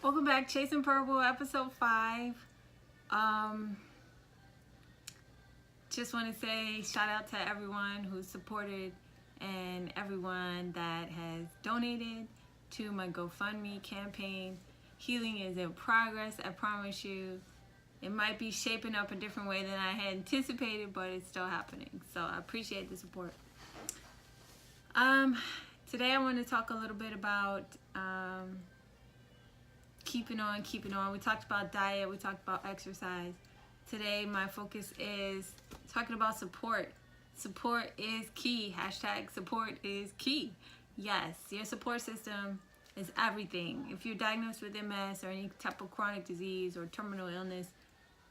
Welcome back, Chasing Purple, episode 5. Just want to say shout out to everyone who's supported and everyone that has donated to my GoFundMe campaign. Healing is in progress, I promise you. It might be shaping up a different way than I had anticipated, but it's still happening. So I appreciate the support. Today I want to talk a little bit about keeping on. We talked about diet, we talked about exercise. Today my focus is talking about support. Support is key. Hashtag support is key. Yes, your support system is everything. If you're diagnosed with MS or any type of chronic disease or terminal illness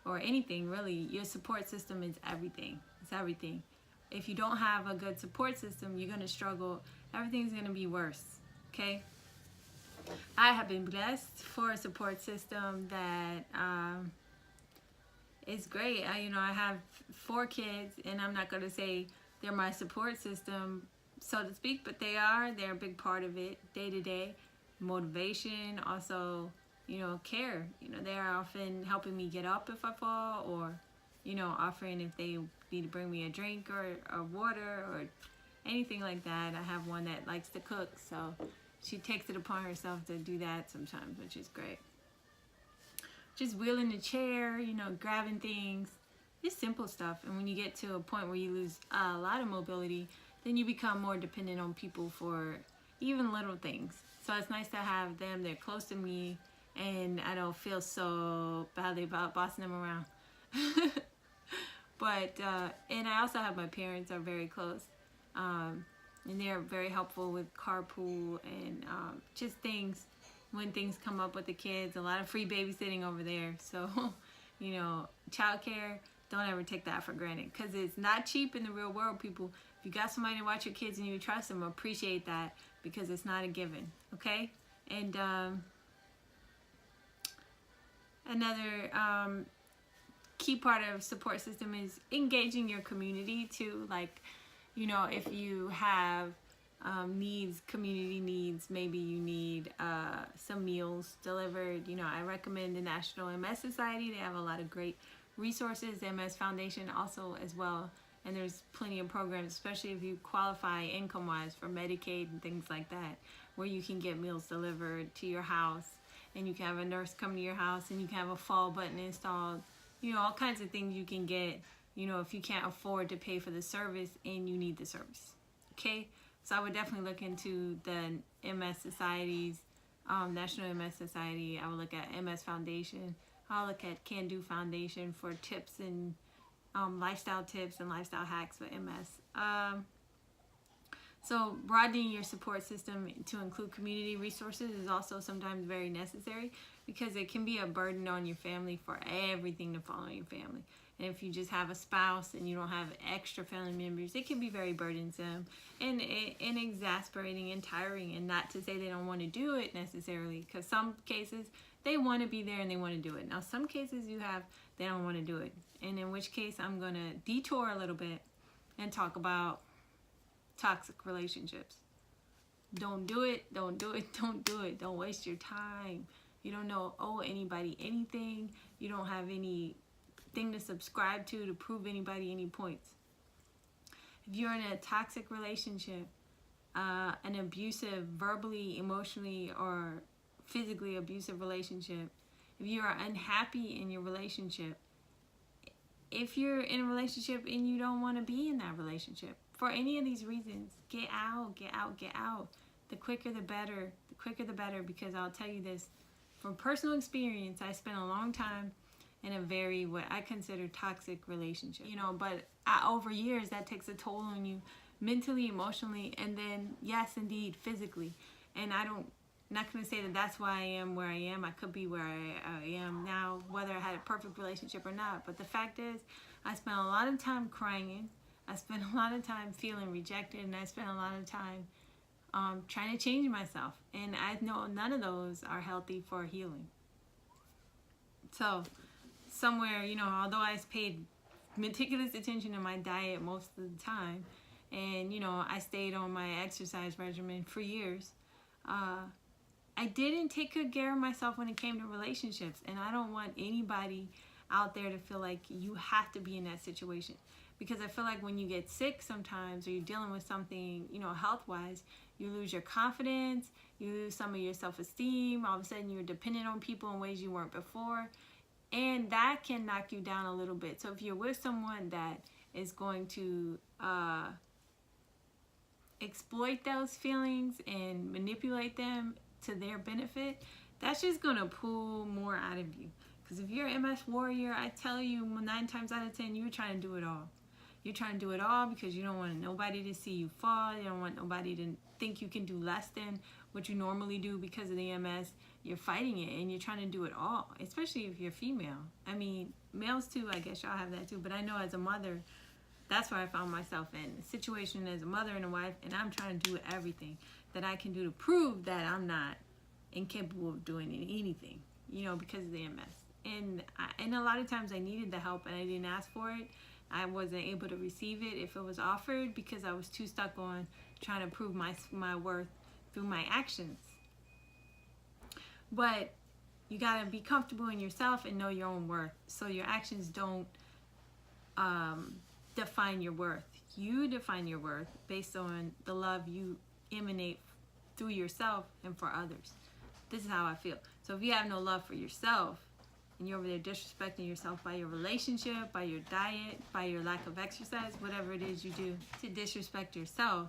or anything really, your support system is everything. It's everything. If you don't have a good support system, you're going to struggle. Everything's going to be worse, okay? I have been blessed for a support system that is great. I have 4 kids, and I'm not going to say they're my support system, so to speak, but they're a big part of it, day to day. Motivation, also, care. They are often helping me get up if I fall, or, offering if they need to bring me a drink or water or anything like that. I have one that likes to cook, so she takes it upon herself to do that sometimes, which is great. Just wheeling the chair, grabbing things, just simple stuff. And when you get to a point where you lose a lot of mobility, then you become more dependent on people for even little things. So it's nice to have them. They're close to me, and I don't feel so badly about bossing them around. But and I also have my parents are very close, and they're very helpful with carpool and just things when things come up with the kids. A lot of free babysitting over there. So, childcare, don't ever take that for granted, because it's not cheap in the real world, people. If you got somebody to watch your kids and you trust them, appreciate that, because it's not a given, okay? And another key part of support system is engaging your community too. Like, if you have community needs, maybe you need some meals delivered. I recommend the National MS Society. They have a lot of great resources. The MS Foundation also as well. And there's plenty of programs, especially if you qualify income-wise for Medicaid and things like that, where you can get meals delivered to your house, and you can have a nurse come to your house, and you can have a fall button installed. All kinds of things you can get, if you can't afford to pay for the service and you need the service, okay? So I would definitely look into the MS Societies, National MS Society. I would look at MS Foundation. I'll look at Can Do Foundation for tips and lifestyle tips and lifestyle hacks with MS. So broadening your support system to include community resources is also sometimes very necessary, because it can be a burden on your family for everything to fall on your family. And if you just have a spouse and you don't have extra family members, it can be very burdensome and exasperating and tiring. And not to say they don't want to do it necessarily, because some cases they want to be there and they want to do it. Now, some cases they don't want to do it. And in which case I'm going to detour a little bit and talk about toxic relationships. Don't do it, don't do it, don't do it. Don't waste your time. You don't owe anybody anything. You don't have anything to subscribe to prove anybody any points. If you're in a toxic relationship, an abusive, verbally, emotionally, or physically abusive relationship, if you are unhappy in your relationship, if you're in a relationship and you don't want to be in that relationship, for any of these reasons, get out, get out, get out. The quicker the better. The quicker the better, because I'll tell you this, from personal experience, I spent a long time in a very, what I consider, toxic relationship. But over years, that takes a toll on you mentally, emotionally, and then, yes, indeed, physically. And not going to say that that's why I am where I am. I could be where I am now, whether I had a perfect relationship or not. But the fact is, I spent a lot of time crying. I spent a lot of time feeling rejected, and I spent a lot of time trying to change myself. And I know none of those are healthy for healing. So somewhere, although I paid meticulous attention to my diet most of the time, and I stayed on my exercise regimen for years, I didn't take good care of myself when it came to relationships, and I don't want anybody out there to feel like you have to be in that situation, because I feel like when you get sick sometimes, or you're dealing with something, you know, health-wise, you lose your confidence, you lose some of your self-esteem. All of a sudden you're dependent on people in ways you weren't before, and that can knock you down a little bit. So if you're with someone that is going to exploit those feelings and manipulate them to their benefit, that's just gonna pull more out of you. Because if you're an MS warrior, I tell you, 9 times out of 10, you're trying to do it all. You're trying to do it all because you don't want nobody to see you fall. You don't want nobody to think you can do less than what you normally do because of the MS. You're fighting it, and you're trying to do it all, especially if you're female. I mean, males too, I guess y'all have that too, but I know as a mother, that's where I found myself in a situation as a mother and a wife, and I'm trying to do everything that I can do to prove that I'm not incapable of doing anything, you know, because of the MS. And a lot of times I needed the help and I didn't ask for it. I wasn't able to receive it if it was offered because I was too stuck on trying to prove my worth through my actions. But you gotta be comfortable in yourself and know your own worth, so your actions don't define your worth. You define your worth based on the love you emanate through yourself and for others. This is how I feel. So if you have no love for yourself, and you're over there disrespecting yourself by your relationship, by your diet, by your lack of exercise, whatever it is you do to disrespect yourself,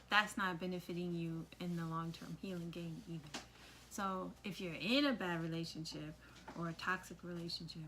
that's not benefiting you in the long-term healing game either. So if you're in a bad relationship, or a toxic relationship,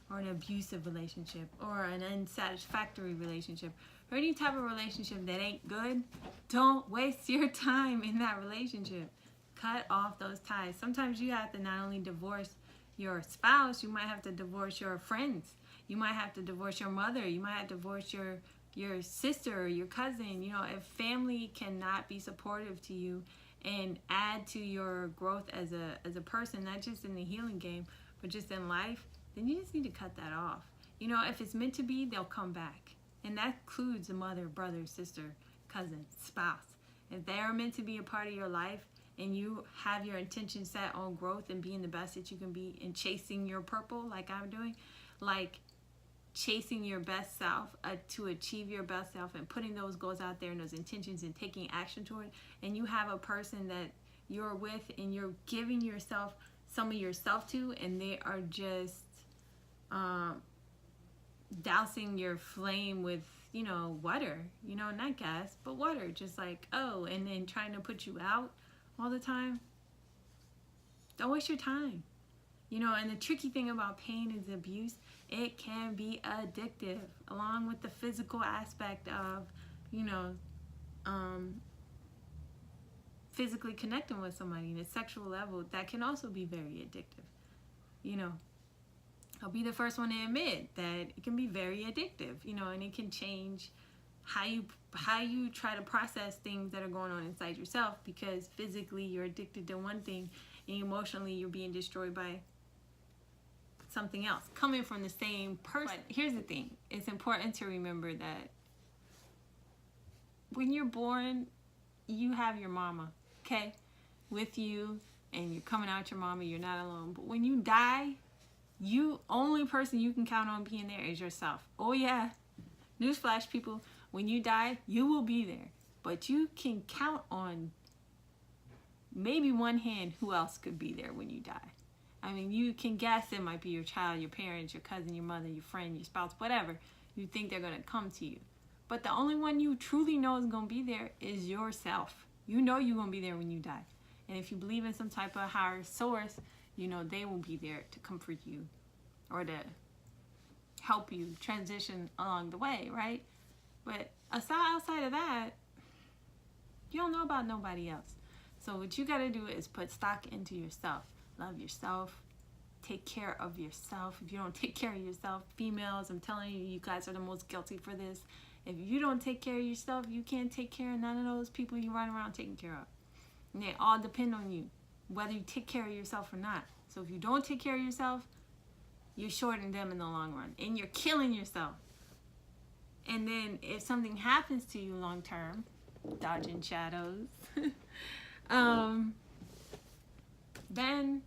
or an abusive relationship, or an unsatisfactory relationship, or any type of relationship that ain't good, don't waste your time in that relationship. Cut off those ties. Sometimes you have to not only divorce your spouse, you might have to divorce your friends. You might have to divorce your mother. You might have to divorce your sister or your cousin. You know, if family cannot be supportive to you and add to your growth as a person, not just in the healing game, but just in life, then you just need to cut that off. You know, if it's meant to be, they'll come back. And that includes a mother, brother, sister, cousin, spouse. If they are meant to be a part of your life, and you have your intention set on growth and being the best that you can be and chasing your purple like I'm doing, like chasing your best self to achieve your best self and putting those goals out there and those intentions and taking action toward it, and you have a person that you're with and you're giving yourself some of yourself to, and they are just dousing your flame with, you know, water, you know, not gas, but water, just like, oh, and then trying to put you out all the time. Don't waste your time. You know, and the tricky thing about pain is abuse, it can be addictive, along with the physical aspect of, you know, physically connecting with somebody in a sexual level. That can also be very addictive. You know, I'll be the first one to admit that it can be very addictive, you know, and it can change how you try to process things that are going on inside yourself, because physically you're addicted to one thing and emotionally you're being destroyed by something else coming from the same person. But here's the thing, it's important to remember that when you're born, you have your mama, okay, with you, and you're coming out your mama, you're not alone. But when you die, you only person you can count on being there is yourself. Oh yeah, newsflash, people, when you die, you will be there, but you can count on maybe one hand who else could be there when you die. I mean, you can guess it might be your child, your parents, your cousin, your mother, your friend, your spouse, whatever. You think they're going to come to you. But the only one you truly know is going to be there is yourself. You know you're going to be there when you die. And if you believe in some type of higher source, you know they will be there to comfort you or to help you transition along the way, right? But outside of that, you don't know about nobody else. So what you got to do is put stock into yourself. Love yourself. Take care of yourself. If you don't take care of yourself, females, I'm telling you, you guys are the most guilty for this. If you don't take care of yourself, you can't take care of none of those people you run around taking care of. And they all depend on you, whether you take care of yourself or not. So if you don't take care of yourself, you're shorting them in the long run, and you're killing yourself. And then if something happens to you long term, dodging shadows, then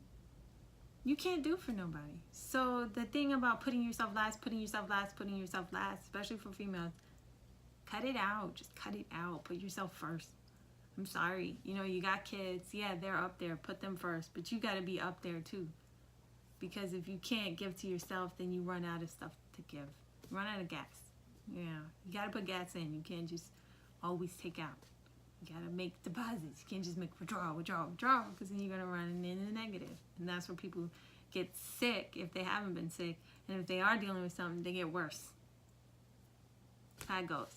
you can't do for nobody. So the thing about putting yourself last, especially for females, cut it out. Just cut it out. Put yourself first. I'm sorry. You know, you got kids. Yeah, they're up there. Put them first. But you got to be up there too. Because if you can't give to yourself, then you run out of stuff to give. Run out of gas. Yeah. You got to put gas in. You can't just always take out. You got to make deposits. You can't just make withdrawal. Because then you're going to run in the negative. And that's where people get sick if they haven't been sick. And if they are dealing with something, they get worse. That's how it goes.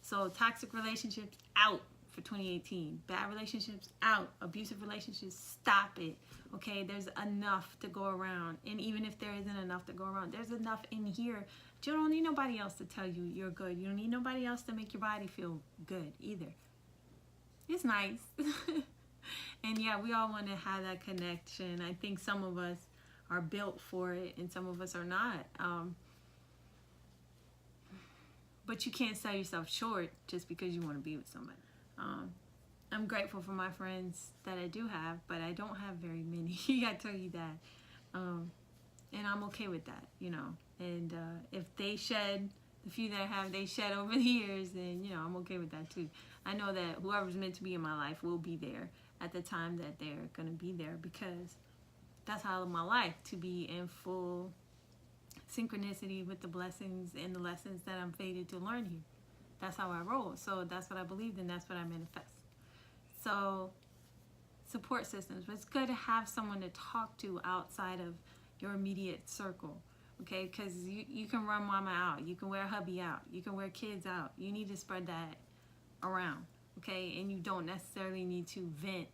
So toxic relationships, out for 2018. Bad relationships, out. Abusive relationships, stop it. Okay, there's enough to go around. And even if there isn't enough to go around, there's enough in here. You don't need nobody else to tell you you're good. You don't need nobody else to make your body feel good either. It's nice. And yeah, we all want to have that connection. I think some of us are built for it and some of us are not. But you can't sell yourself short just because you want to be with somebody. I'm grateful for my friends that I do have, but I don't have very many. I tell you that. And I'm okay with that, you know. And if they shed, the few that I have, they shed over the years, then, you know, I'm okay with that too. I know that whoever's meant to be in my life will be there at the time that they're going to be there, because that's how I live my life, to be in full synchronicity with the blessings and the lessons that I'm fated to learn here. That's how I roll. So that's what I believed and that's what I manifest. So support systems. But it's good to have someone to talk to outside of your immediate circle. Okay, because you can run mama out. You can wear hubby out. You can wear kids out. You need to spread that around. Okay, and you don't necessarily need to vent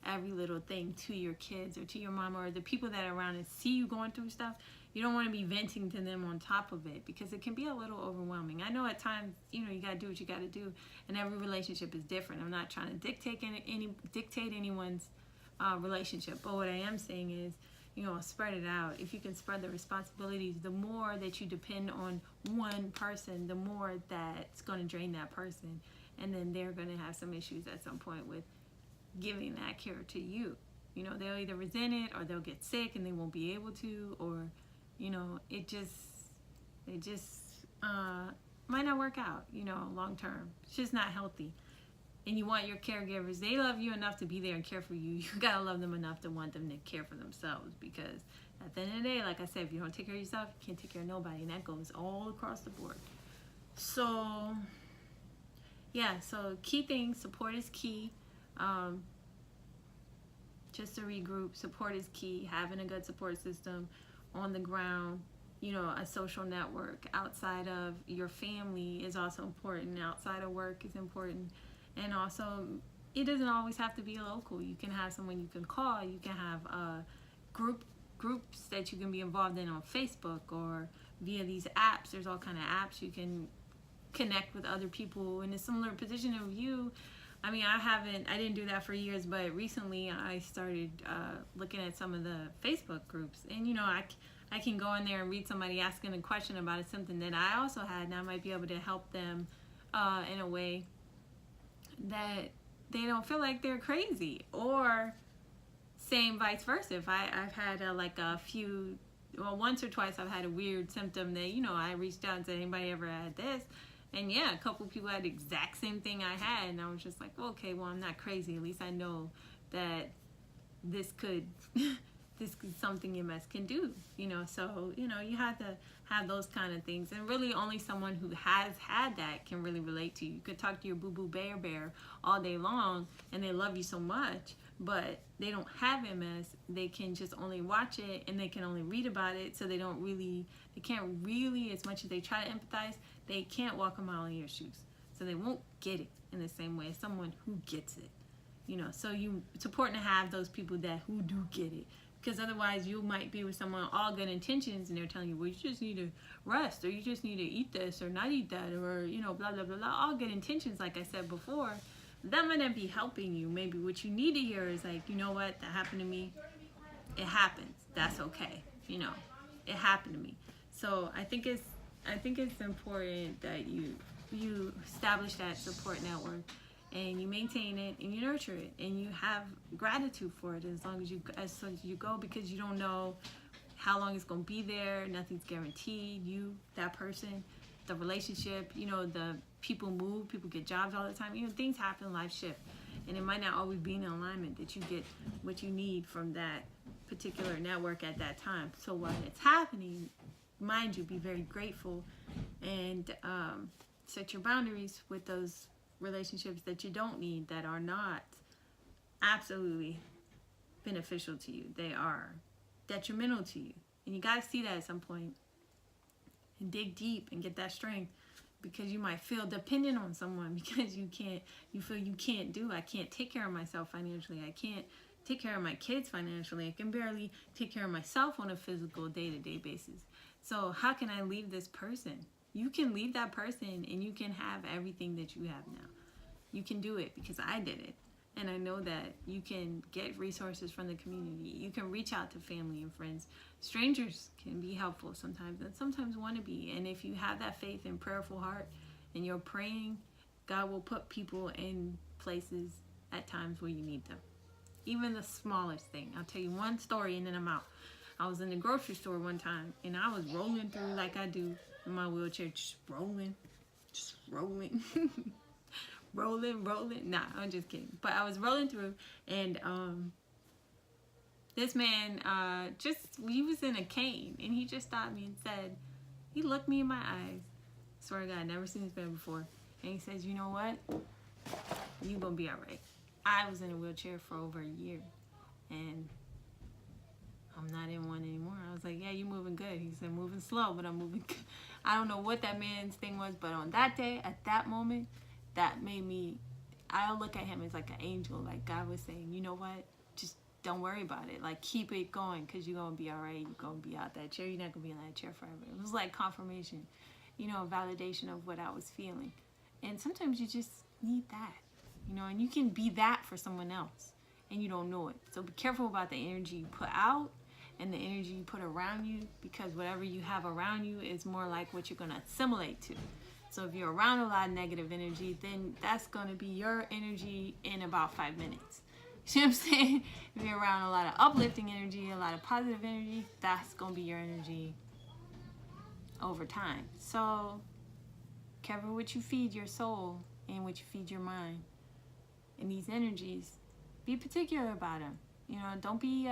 every little thing to your kids or to your mama or the people that are around and see you going through stuff. You don't want to be venting to them on top of it, because it can be a little overwhelming. I know at times, you know, you got to do what you got to do, and every relationship is different. I'm not trying to dictate anyone's relationship, but what I am saying is, you know, spread it out. If you can spread the responsibilities, the more that you depend on one person, the more that's going to drain that person, and then they're going to have some issues at some point with giving that care to you. You know, they'll either resent it, or they'll get sick and they won't be able to, or, you know, it just might not work out, you know, long term. It's just not healthy. And you want your caregivers, they love you enough to be there and care for you. You gotta love them enough to want them to care for themselves, because at the end of the day, like I said, if you don't take care of yourself, you can't take care of nobody, and that goes all across the board. So yeah, so key things, support is key. Just to regroup, support is key. Having a good support system on the ground, you know, a social network outside of your family is also important. Outside of work is important. And also, it doesn't always have to be local. You can have someone you can call. You can have groups that you can be involved in on Facebook or via these apps. There's all kind of apps you can connect with other people in a similar position of you. I mean, I didn't do that for years, but recently I started looking at some of the Facebook groups. And, you know, I can go in there and read somebody asking a question about something that I also had, and I might be able to help them in a way that they don't feel like they're crazy, or same vice versa. If I've had once or twice I've had a weird symptom that, you know, I reached out and said, anybody ever had this? And yeah, a couple people had the exact same thing I had, and I was just like, well, okay, well, I'm not crazy. At least I know that this could something MS can do, you know. So, you know, you have to have those kind of things, and really only someone who has had that can really relate to you. You could talk to your boo-boo bear all day long, and they love you so much, but they don't have MS. They can just only watch it, and they can only read about it, so they can't really, as much as they try to empathize, they can't walk a mile in your shoes. So they won't get it in the same way as someone who gets it, you know. So it's important to have those people who do get it. Because otherwise you might be with someone all good intentions and they're telling you, well, you just need to rest, or you just need to eat this or not eat that, or, you know, blah, blah, blah, blah. All good intentions, like I said before. That might not be helping you. Maybe what you need to hear is like, you know what, that happened to me. It happens. That's okay. You know, it happened to me. So I think it's important that you establish that support network. and you maintain it and you nurture it and you have gratitude for it as soon as you go, because you don't know how long it's going to be there. Nothing's guaranteed. You, that person, the relationship, the people move, people get jobs all the time. Things happen, life shift, and it might not always be in alignment that you get what you need from that particular network at that time. So while it's happening, mind you, be very grateful and set your boundaries with those relationships that you don't need, that are not absolutely beneficial to you. They are detrimental to you, and you got to see that at some point and dig deep and get that strength, because you might feel dependent on someone because you feel you can't I can't take care of myself financially, I can't take care of my kids financially, I can barely take care of myself on a physical day-to-day basis. So how can I leave this person? You can leave that person and you can have everything that you have now. You can do it, because I did it. And I know that you can get resources from the community. You can reach out to family and friends. Strangers can be helpful sometimes, and sometimes want to be. And if you have that faith and prayerful heart and you're praying, God will put people in places at times where you need them. Even the smallest thing. I'll tell you one story and then I'm out. I was in the grocery store one time and I was rolling through like I do in my wheelchair, just rolling. rolling. Nah, I'm just kidding. But I was rolling through, and this man he was in a cane, and he just stopped me and said, he looked me in my eyes. Swear to God, I'd never seen this man before. And he says, you know what? You gonna be all right. I was in a wheelchair for over a year, and I'm not in one anymore. I was like, yeah, you moving good. He said, moving slow, but I'm moving good. I don't know what that man's thing was, but on that day, at that moment, that made me, I'll look at him as like an angel. Like God was saying, you know what? Just don't worry about it. Like keep it going, because you're going to be all right. You're going to be out that chair. You're not going to be in that chair forever. It was like confirmation, validation of what I was feeling. And sometimes you just need that, and you can be that for someone else and you don't know it. So be careful about the energy you put out and the energy you put around you, because whatever you have around you is more like what you're going to assimilate to. So if you're around a lot of negative energy, then that's going to be your energy in about 5 minutes. You see what I'm saying? If you're around a lot of uplifting energy, a lot of positive energy, that's going to be your energy over time. So careful what you feed your soul and what you feed your mind. And these energies, be particular about them. Don't be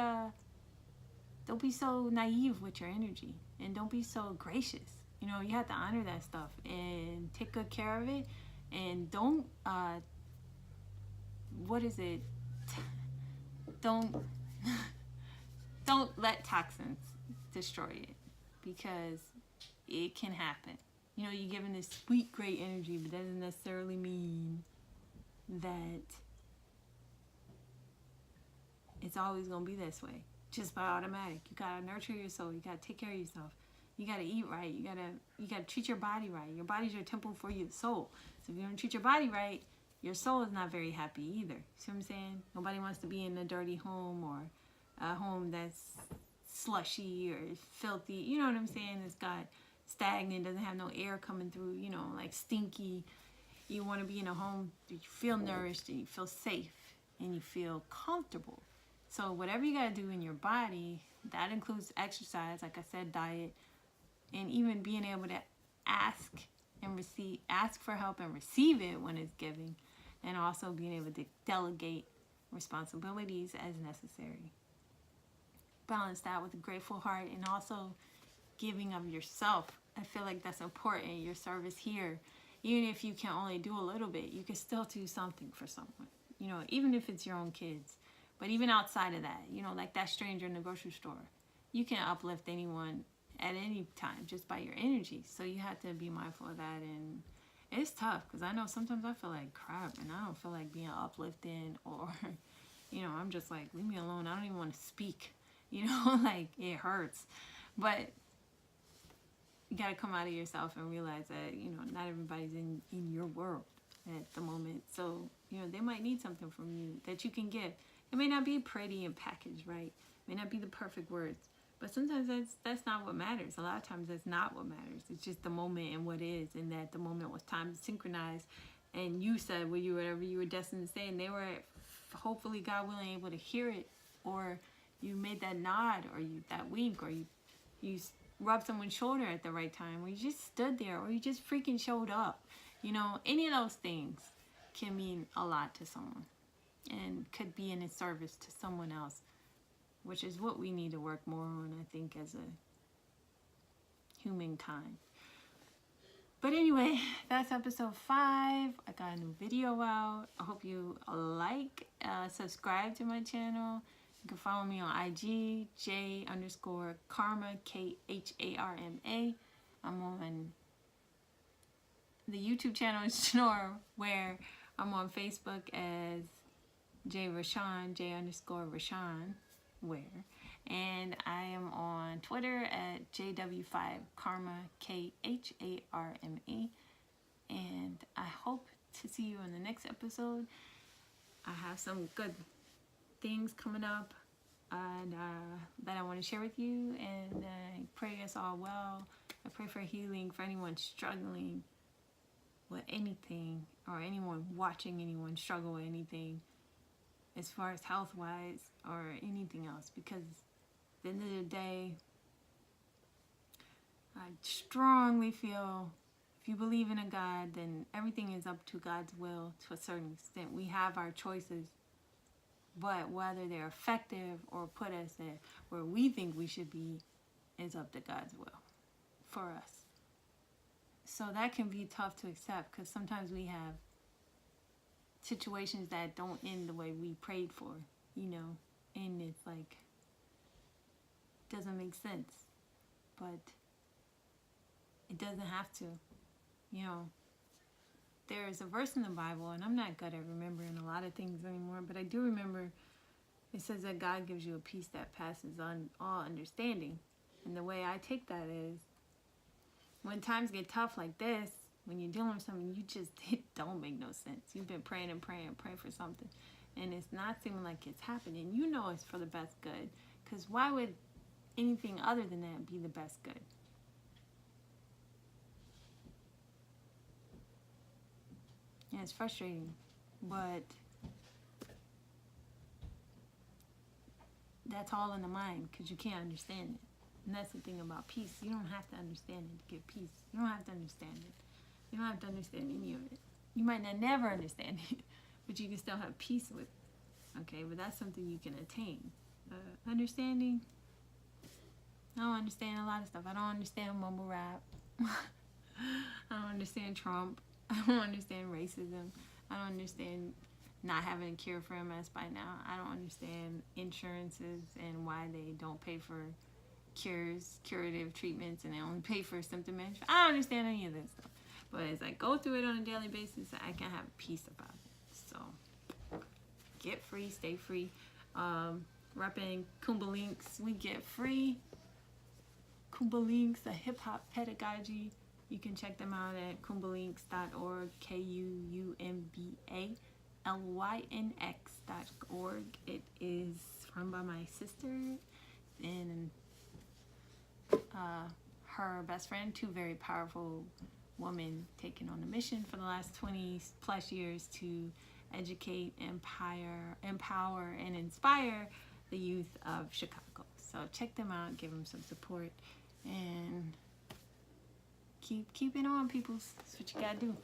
so naive with your energy, and don't be so gracious. You have to honor that stuff and take good care of it, and don't don't let toxins destroy it, because it can happen. You're giving this sweet, great energy, but that doesn't necessarily mean that it's always going to be this way, just by automatic. You got to nurture your soul. You got to take care of yourself. You got to eat right. You got to treat your body right. Your body's your temple for your soul. So if you don't treat your body right, your soul is not very happy either. See what I'm saying? Nobody wants to be in a dirty home, or a home that's slushy or filthy. You know what I'm saying? It's got stagnant, doesn't have no air coming through, like stinky. You want to be in a home that you feel nourished and you feel safe and you feel comfortable. So whatever you got to do in your body, that includes exercise, like I said, diet, and even being able to ask for help and receive it when it's given, and also being able to delegate responsibilities as necessary. Balance that with a grateful heart, and also giving of yourself. I feel like that's important. Your service here, even if you can only do a little bit, you can still do something for someone, even if it's your own kids. But even outside of that, like that stranger in the grocery store, you can uplift anyone at any time just by your energy. So you have to be mindful of that. And it's tough, because I know sometimes I feel like crap and I don't feel like being uplifting, or I'm just like, leave me alone. I don't even want to speak, like it hurts. But you got to come out of yourself and realize that not everybody's in your world at the moment. So they might need something from you that you can give. It may not be pretty and packaged right, it may not be the perfect words, but sometimes that's not what matters. A lot of times that's not what matters. It's just the moment and what is, and that the moment was time to synchronize and you said whatever you were destined to say, and they were hopefully, God willing, able to hear it, or you made that nod, or that wink, or you rubbed someone's shoulder at the right time, or you just stood there, or you just freaking showed up. Any of those things can mean a lot to someone and could be in a service to someone else, which is what we need to work more on, I think, as a humankind. But anyway, that's episode 5. I got a new video out. I hope you subscribe to my channel. You can follow me on IG, J_Karma, KHARMA. I'm on the YouTube channel is Rashon Ware. I'm on Facebook as Rashon, J_Rashon Ware. And I am on Twitter at JW5Karma, KHARMA. And I hope to see you in the next episode. I have some good things coming up and that I want to share with you. And I pray us all well. I pray for healing for anyone struggling with anything, or anyone watching anyone struggle with anything as far as health-wise or anything else, because at the end of the day, I strongly feel if you believe in a God, then everything is up to God's will to a certain extent. We have our choices, but whether they're effective or put us at where we think we should be is up to God's will for us. So that can be tough to accept, because sometimes we have situations that don't end the way we prayed for, and it's like, doesn't make sense, but it doesn't have to. There is a verse in the Bible, and I'm not good at remembering a lot of things anymore, but I do remember it says that God gives you a peace that passes on all understanding. And the way I take that is, when times get tough like this, when you're dealing with something, it don't make no sense. You've been praying and praying and praying for something, and it's not seeming like it's happening. It's for the best good, because why would anything other than that be the best good? And it's frustrating, but that's all in the mind, because you can't understand it. And that's the thing about peace. You don't have to understand it to get peace. You don't have to understand it. You don't have to understand any of it. You might not never understand it, but you can still have peace with it. Okay, but that's something you can attain. Understanding. I don't understand a lot of stuff. I don't understand mumble rap. I don't understand Trump. I don't understand racism. I don't understand not having a cure for MS by now. I don't understand insurances and why they don't pay for curative treatments, and they only pay for symptom management. I don't understand any of this stuff. But as I go through it on a daily basis, I can have peace about it. So, get free, stay free. Repping Kumbha Links, we get free. Kumbha Links, a hip-hop pedagogy. You can check them out at kumbhalynx.org, KUMBALYNX.org. It is run by my sister and her best friend, two very powerful women taking on the mission for the last 20 plus years to educate, empower, and inspire the youth of Chicago. So check them out, give them some support, and keep it on, people. That's what you gotta do.